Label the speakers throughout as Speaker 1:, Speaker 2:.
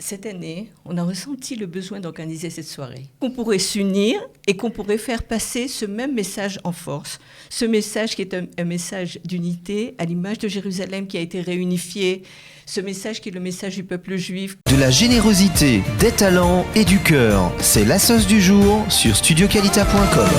Speaker 1: Cette année, on a ressenti le besoin d'organiser cette soirée. Qu'on pourrait s'unir et qu'on pourrait faire passer ce même message en force. Ce message qui est un message d'unité à l'image de Jérusalem qui a été réunifié. Ce message qui est le message du peuple juif.
Speaker 2: De la générosité, des talents et du cœur. C'est la sauce du jour sur studioqualita.com.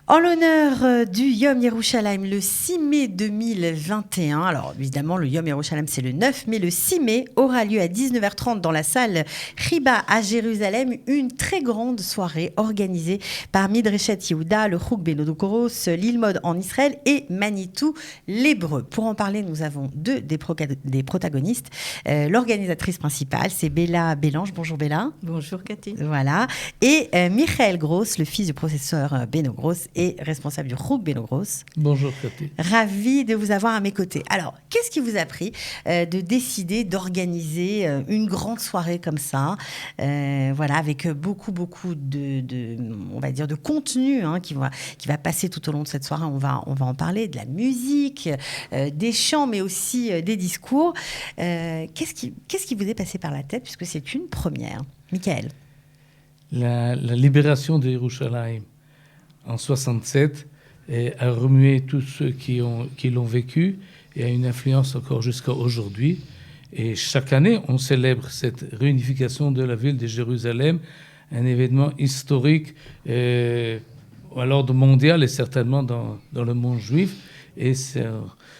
Speaker 3: En l'honneur du Yom Yerushalayim, le 6 mai 2021, alors évidemment le Yom Yerushalayim c'est le 9 mai, le 6 mai aura lieu à 19h30 dans la salle Riba à Jérusalem, une très grande soirée organisée par Midreshet Yehuda, le Chouk Beno-Goros, l'Ilmod en Israël et Manitou l'Hébreu. Pour en parler, nous avons deux des protagonistes. L'organisatrice principale, c'est Béla Bélange. Bonjour Béla.
Speaker 1: Bonjour Cathy.
Speaker 3: Voilà. Et Michael Gross, le fils du professeur Beno-Gross et responsable du Chouk Beno-Gross.
Speaker 4: Bonjour Cathy.
Speaker 3: Ravi de vous avoir à mes côtés. Alors, qu'est-ce qui vous a pris de décider d'organiser une grande soirée comme ça, voilà, avec beaucoup de on va dire de contenu qui va passer tout au long de cette soirée. On va en parler, de la musique, des chants, mais aussi des discours. Qu'est-ce qui vous est passé par la tête, puisque c'est une première, Michael?
Speaker 4: La libération de Yerushalayim en 67 a remué tous ceux qui l'ont vécu et a une influence encore jusqu'à aujourd'hui. Et chaque année, on célèbre cette réunification de la ville de Jérusalem, un événement historique à l'ordre mondial et certainement dans le monde juif. Et ce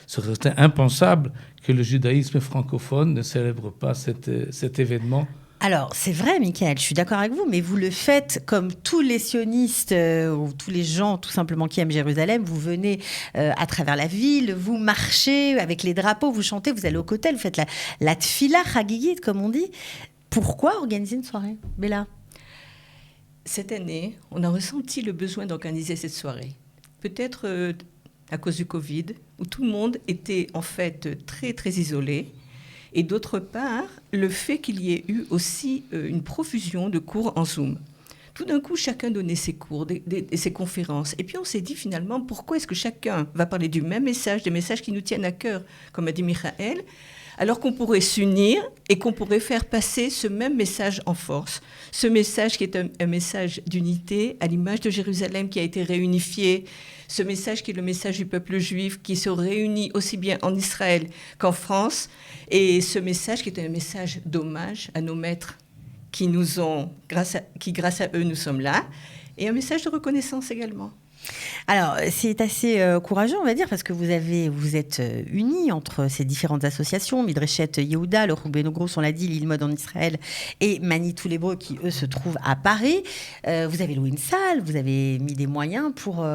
Speaker 4: serait impensable que le judaïsme francophone ne célèbre pas cet événement.
Speaker 3: Alors, c'est vrai, Michael, je suis d'accord avec vous, mais vous le faites comme tous les sionistes ou tous les gens tout simplement qui aiment Jérusalem. Vous venez à travers la ville, vous marchez avec les drapeaux, vous chantez, vous allez au kotel, vous faites la tfila chagigit, comme on dit. Pourquoi organiser une soirée, Béla?
Speaker 1: Cette année, on a ressenti le besoin d'organiser cette soirée. Peut-être à cause du Covid, où tout le monde était en fait très, très isolé. Et d'autre part, le fait qu'il y ait eu aussi une profusion de cours en Zoom. Tout d'un coup, chacun donnait ses cours, ses conférences. Et puis on s'est dit finalement, pourquoi est-ce que chacun va parler du même message, des messages qui nous tiennent à cœur, comme a dit Michael, alors qu'on pourrait s'unir et qu'on pourrait faire passer ce même message en force. Ce message qui est un message d'unité à l'image de Jérusalem qui a été réunifié. Ce message qui est le message du peuple juif qui se réunit aussi bien en Israël qu'en France. Et ce message qui est un message d'hommage à nos maîtres qui grâce à eux, nous sommes là. Et un message de reconnaissance également.
Speaker 3: Alors, c'est assez courageux, on va dire, parce que vous êtes unis entre ces différentes associations, Midreshet Yehuda, le Chouk Beno-Gross, on l'a dit, l'Ilmod en Israël, et Manitou l'Hébreu, qui, eux, se trouvent à Paris. Vous avez loué une salle, vous avez mis des moyens pour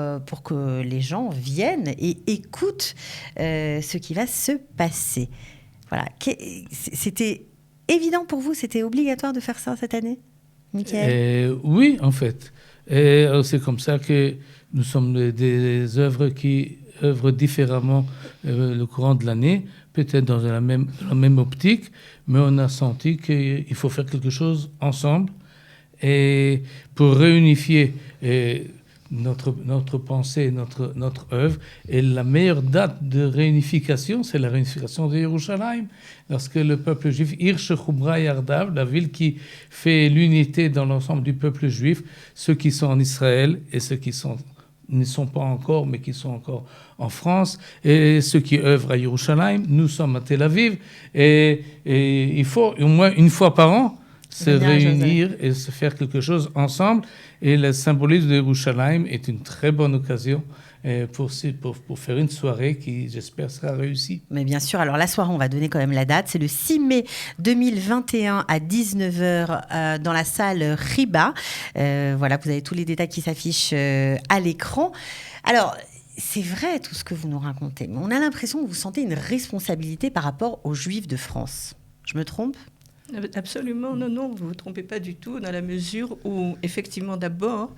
Speaker 3: que les gens viennent et écoutent ce qui va se passer. Voilà. C'était évident pour vous, c'était obligatoire de faire ça cette année, Michael?
Speaker 4: Oui, en fait. Et c'est comme ça que nous sommes des œuvres qui œuvrent différemment le courant de l'année, peut-être dans la même optique, mais on a senti qu'il faut faire quelque chose ensemble et pour réunifier notre pensée, notre œuvre. Et la meilleure date de réunification, c'est la réunification de Yerushalayim, lorsque le peuple juif, Hirsh Chumra Yardav, la ville qui fait l'unité dans l'ensemble du peuple juif, ceux qui sont en Israël et ceux qui ne sont pas encore, mais qui sont encore en France, et ceux qui œuvrent à Yerushalayim, nous sommes à Tel Aviv, et il faut au moins une fois par an se réunir et se faire quelque chose ensemble. Et le symbolisme de Yerushalayim est une très bonne occasion pour faire une soirée qui, j'espère, sera réussie.
Speaker 3: Mais bien sûr, alors la soirée, on va donner quand même la date. C'est le 6 mai 2021 à 19h dans la salle Riba. Voilà, vous avez tous les détails qui s'affichent à l'écran. Alors, c'est vrai tout ce que vous nous racontez, mais on a l'impression que vous sentez une responsabilité par rapport aux Juifs de France. Je me trompe ?
Speaker 1: Absolument, non, vous ne vous trompez pas du tout, dans la mesure où, effectivement, d'abord,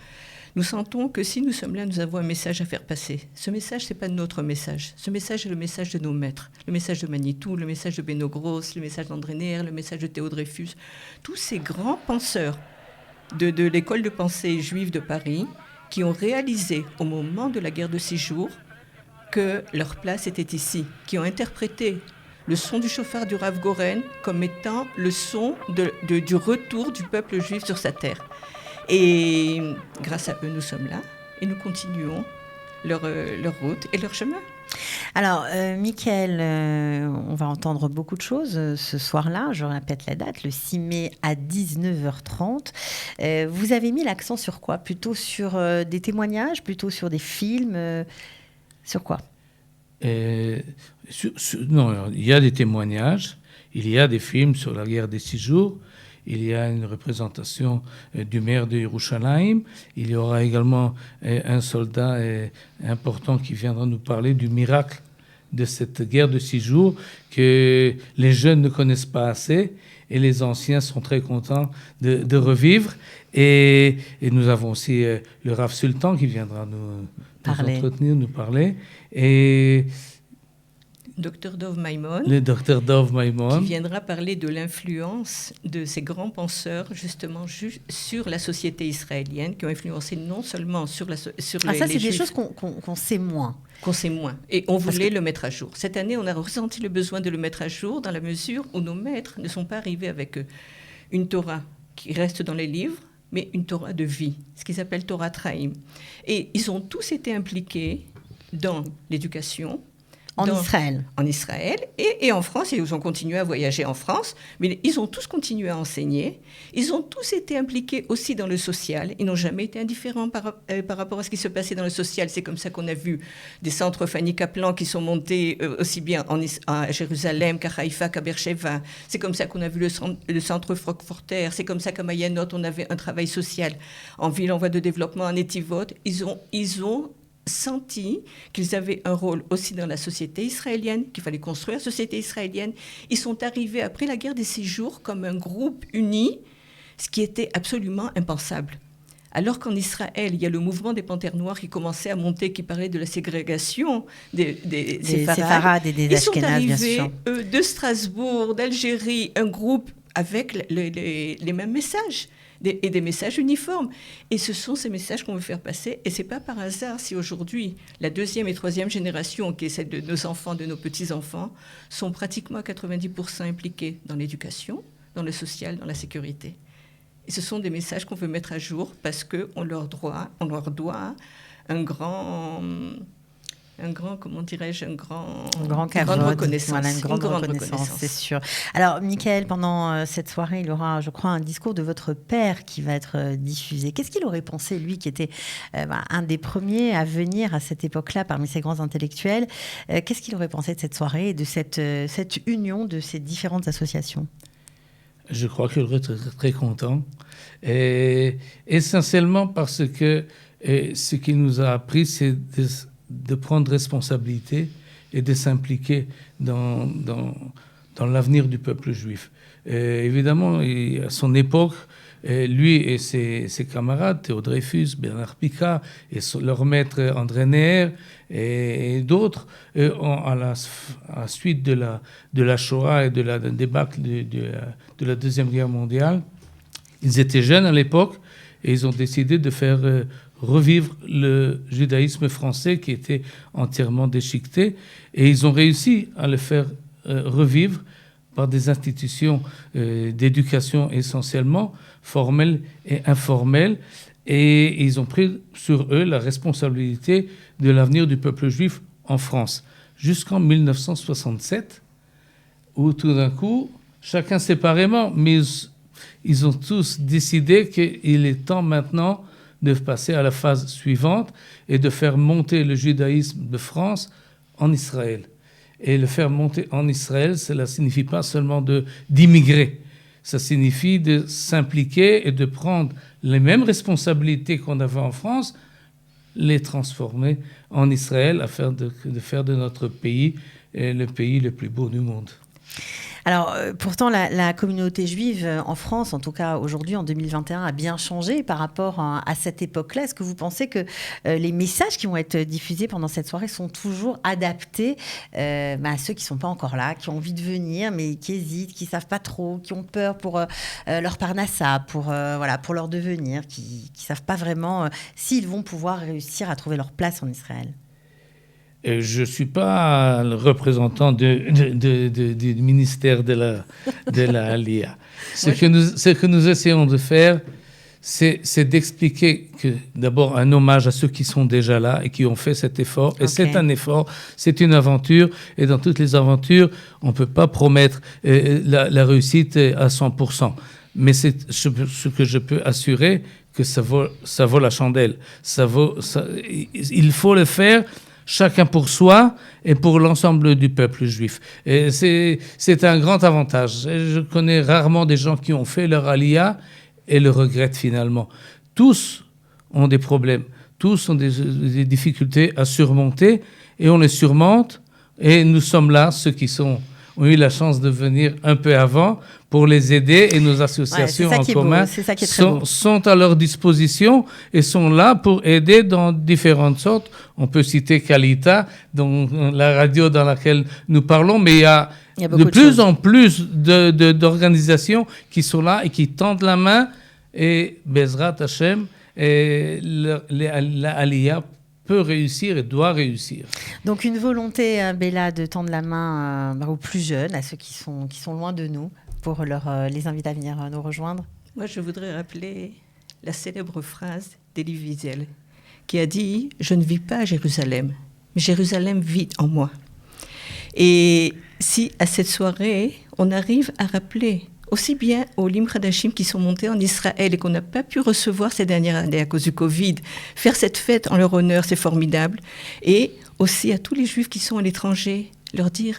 Speaker 1: nous sentons que si nous sommes là, nous avons un message à faire passer. Ce message, ce n'est pas notre message. Ce message est le message de nos maîtres. Le message de Manitou, le message de Beno-Gross, le message d'André Neher, le message de Théo Dreyfus. Tous ces grands penseurs de l'école de pensée juive de Paris qui ont réalisé, au moment de la guerre de 6 jours, que leur place était ici, qui ont interprété le son du chauffard du Rav Goren comme étant le son du retour du peuple juif sur sa terre. Et grâce à eux, nous sommes là et nous continuons leur route et leur chemin.
Speaker 3: Alors, Michael, on va entendre beaucoup de choses ce soir-là. Je répète la date, le 6 mai à 19h30. Vous avez mis l'accent sur quoi ? Plutôt sur des témoignages, plutôt sur des films sur quoi ?
Speaker 4: Non, il y a des témoignages, il y a des films sur la guerre des 6 jours, il y a une représentation du maire de Yerushalayim, il y aura également un soldat important qui viendra nous parler du miracle de cette guerre de 6 jours que les jeunes ne connaissent pas assez et les anciens sont très contents de revivre. Et nous avons aussi le Rav Sultan qui viendra nous entretenir, nous parler. Et
Speaker 1: Dr Dov Maimon,
Speaker 4: le Dr Dov Maimon,
Speaker 1: qui viendra parler de l'influence de ces grands penseurs justement sur la société israélienne, qui ont influencé non seulement sur les
Speaker 3: ça, c'est
Speaker 1: les
Speaker 3: des
Speaker 1: Juifs,
Speaker 3: choses qu'on sait moins.
Speaker 1: qu'on sait moins. Et on voulait le mettre à jour. Cette année, on a ressenti le besoin de le mettre à jour dans la mesure où nos maîtres ne sont pas arrivés avec une Torah qui reste dans les livres, mais une Torah de vie, ce qu'ils appellent Torah Traim. Et ils ont tous été impliqués dans l'éducation, en Israël et en France. Ils ont continué à voyager en France, mais ils ont tous continué à enseigner. Ils ont tous été impliqués aussi dans le social. Ils n'ont jamais été indifférents par rapport à ce qui se passait dans le social. C'est comme ça qu'on a vu des centres Fanny Kaplan qui sont montés aussi bien à Jérusalem qu'à Haïfa, qu'à Beersheva. C'est comme ça qu'on a vu le centre Frankfurter. C'est comme ça qu'à Mayanot, on avait un travail social en ville en voie de développement, en Netivot. Ils ont senti qu'ils avaient un rôle aussi dans la société israélienne, qu'il fallait construire la société israélienne. Ils sont arrivés après la guerre des 6 jours comme un groupe uni, ce qui était absolument impensable. Alors qu'en Israël, il y a le mouvement des Panthères Noires qui commençait à monter, qui parlait de la ségrégation des séfarades et des Ashkénazes, bien sûr. Ils sont arrivés, eux, de Strasbourg, d'Algérie, un groupe avec les mêmes messages. Et des messages uniformes. Et ce sont ces messages qu'on veut faire passer. Et ce n'est pas par hasard si aujourd'hui, la 2e et 3e génération, qui est celle de nos enfants, de nos petits-enfants, sont pratiquement à 90% impliqués dans l'éducation, dans le social, dans la sécurité. Et ce sont des messages qu'on veut mettre à jour parce qu'on leur doit une grande reconnaissance.
Speaker 3: Voilà, une grande reconnaissance, c'est sûr. Alors, Michael, pendant cette soirée, il y aura, je crois, un discours de votre père qui va être diffusé. Qu'est-ce qu'il aurait pensé, lui, qui était un des premiers à venir à cette époque-là parmi ces grands intellectuels? Qu'est-ce qu'il aurait pensé de cette soirée et de cette union de ces différentes associations?
Speaker 4: Je crois qu'il aurait été très content. Et essentiellement parce que ce qu'il nous a appris, c'est de prendre responsabilité et de s'impliquer dans l'avenir du peuple juif. Évidemment, à son époque, lui et ses camarades, Théo Dreyfus, Bernard Picard, et leur maître André Neher et d'autres, à la suite de la Shoah et de la débâcle de la Deuxième Guerre mondiale, ils étaient jeunes à l'époque et ils ont décidé de faire revivre le judaïsme français qui était entièrement déchiqueté. Et ils ont réussi à le faire revivre par des institutions d'éducation essentiellement, formelles et informelles. Et ils ont pris sur eux la responsabilité de l'avenir du peuple juif en France. Jusqu'en 1967, où tout d'un coup, chacun séparément, mais ils ont tous décidé qu'il est temps maintenant de passer à la phase suivante et de faire monter le judaïsme de France en Israël. Et le faire monter en Israël, cela ne signifie pas seulement d'immigrer. Ça signifie de s'impliquer et de prendre les mêmes responsabilités qu'on avait en France, les transformer en Israël, afin de faire de notre pays le pays le plus beau du monde.
Speaker 3: Alors, pourtant, la communauté juive en France, en tout cas aujourd'hui, en 2021, a bien changé par rapport à cette époque-là. Est-ce que vous pensez que les messages qui vont être diffusés pendant cette soirée sont toujours adaptés à ceux qui ne sont pas encore là, qui ont envie de venir, mais qui hésitent, qui ne savent pas trop, qui ont peur pour leur parnassa, pour leur devenir, qui ne savent pas vraiment s'ils vont pouvoir réussir à trouver leur place en Israël?
Speaker 4: Et je ne suis pas le représentant du ministère de la Aliyah. Ce que nous essayons de faire, c'est d'expliquer que d'abord un hommage à ceux qui sont déjà là et qui ont fait cet effort. Et c'est un effort, c'est une aventure. Et dans toutes les aventures, on ne peut pas promettre la réussite à 100%. Mais c'est ce que je peux assurer, que ça vaut la chandelle. Il faut le faire, chacun pour soi et pour l'ensemble du peuple juif. Et c'est un grand avantage. Je connais rarement des gens qui ont fait leur aliyah et le regrettent finalement. Tous ont des problèmes, tous ont des difficultés à surmonter, et on les surmonte, et nous sommes là, ceux qui ont eu la chance de venir un peu avant, pour les aider, et nos associations en commun sont à leur disposition et sont là pour aider dans différentes sortes. On peut citer Kalita, la radio dans laquelle nous parlons, mais il y a de plus en plus d'organisations qui sont là et qui tendent la main, et Bezrat Hashem, la Aliyah peut réussir et doit réussir.
Speaker 3: Donc une volonté, Bella, de tendre la main aux plus jeunes, à ceux qui sont loin de nous, pour les inviter à venir nous rejoindre.
Speaker 1: Moi, je voudrais rappeler la célèbre phrase d'Elie Wiesel, qui a dit « Je ne vis pas à Jérusalem, mais Jérusalem vit en moi ». Et si, à cette soirée, on arrive à rappeler aussi bien aux Lim Hadashim qui sont montés en Israël et qu'on n'a pas pu recevoir ces dernières années à cause du Covid, faire cette fête en leur honneur, c'est formidable. Et aussi à tous les Juifs qui sont à l'étranger, leur dire,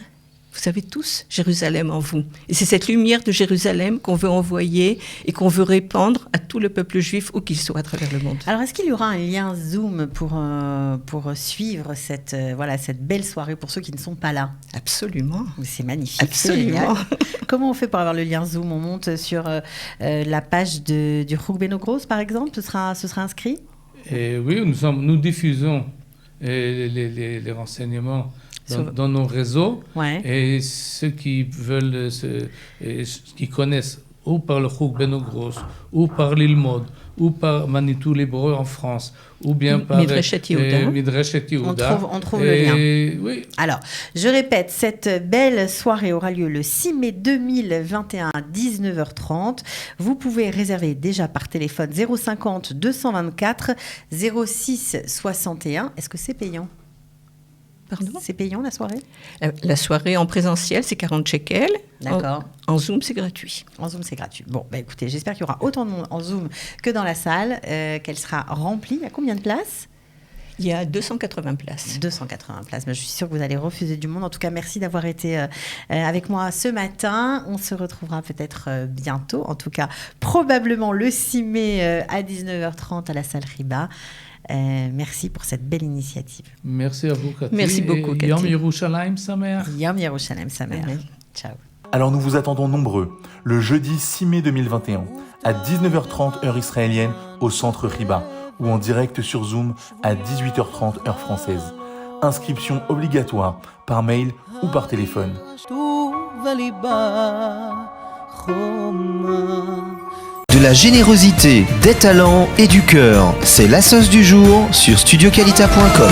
Speaker 1: vous savez tous, Jérusalem en vous. Et c'est cette lumière de Jérusalem qu'on veut envoyer et qu'on veut répandre à tout le peuple juif, où qu'il soit à travers le monde.
Speaker 3: Alors, est-ce qu'il y aura un lien Zoom pour suivre cette belle soirée pour ceux qui ne sont pas là?
Speaker 1: Absolument.
Speaker 3: C'est magnifique.
Speaker 1: Absolument.
Speaker 3: Comment on fait pour avoir le lien Zoom? On monte sur la page du Chouk Beno Gross, par exemple? Ce sera inscrit?
Speaker 4: Et oui, nous diffusons les renseignements dans nos réseaux, et ceux qui veulent, qui connaissent ou par le Chouk Beno Gross, ou par l'Ilmod, ou par Manitou l'Hébreu en France, ou bien par
Speaker 1: Midreshet
Speaker 3: Yehuda. On trouve le lien.
Speaker 4: Oui.
Speaker 3: Alors, je répète, cette belle soirée aura lieu le 6 mai 2021 à 19h30. Vous pouvez réserver déjà par téléphone 050 224 06 61. Est-ce que c'est payant?
Speaker 1: Pardon?
Speaker 3: C'est payant la soirée?
Speaker 1: La soirée en présentiel, c'est 40 shekels.
Speaker 3: D'accord.
Speaker 1: En Zoom, c'est gratuit.
Speaker 3: En Zoom, c'est gratuit. Bon, écoutez, j'espère qu'il y aura autant de monde en Zoom que dans la salle, qu'elle sera remplie. Il y a combien de places?
Speaker 1: Il y a 280 places.
Speaker 3: 280 places. Mais je suis sûre que vous allez refuser du monde. En tout cas, merci d'avoir été avec moi ce matin. On se retrouvera peut-être bientôt. En tout cas, probablement le 6 mai à 19h30 à la salle Riba. Merci pour cette belle initiative.
Speaker 4: Merci à vous, Cathy.
Speaker 1: Merci beaucoup, Cathy.
Speaker 4: Yom Yerushalayim Sameach.
Speaker 3: Yom Yerushalayim Sameach. Ciao.
Speaker 5: Alors nous vous attendons nombreux, le jeudi 6 mai 2021, à 19h30 heure israélienne, au centre Riba, ou en direct sur Zoom à 18h30 heure française. Inscription obligatoire, par mail ou par téléphone.
Speaker 2: De la générosité, des talents et du cœur, c'est la sauce du jour sur studioqualita.com.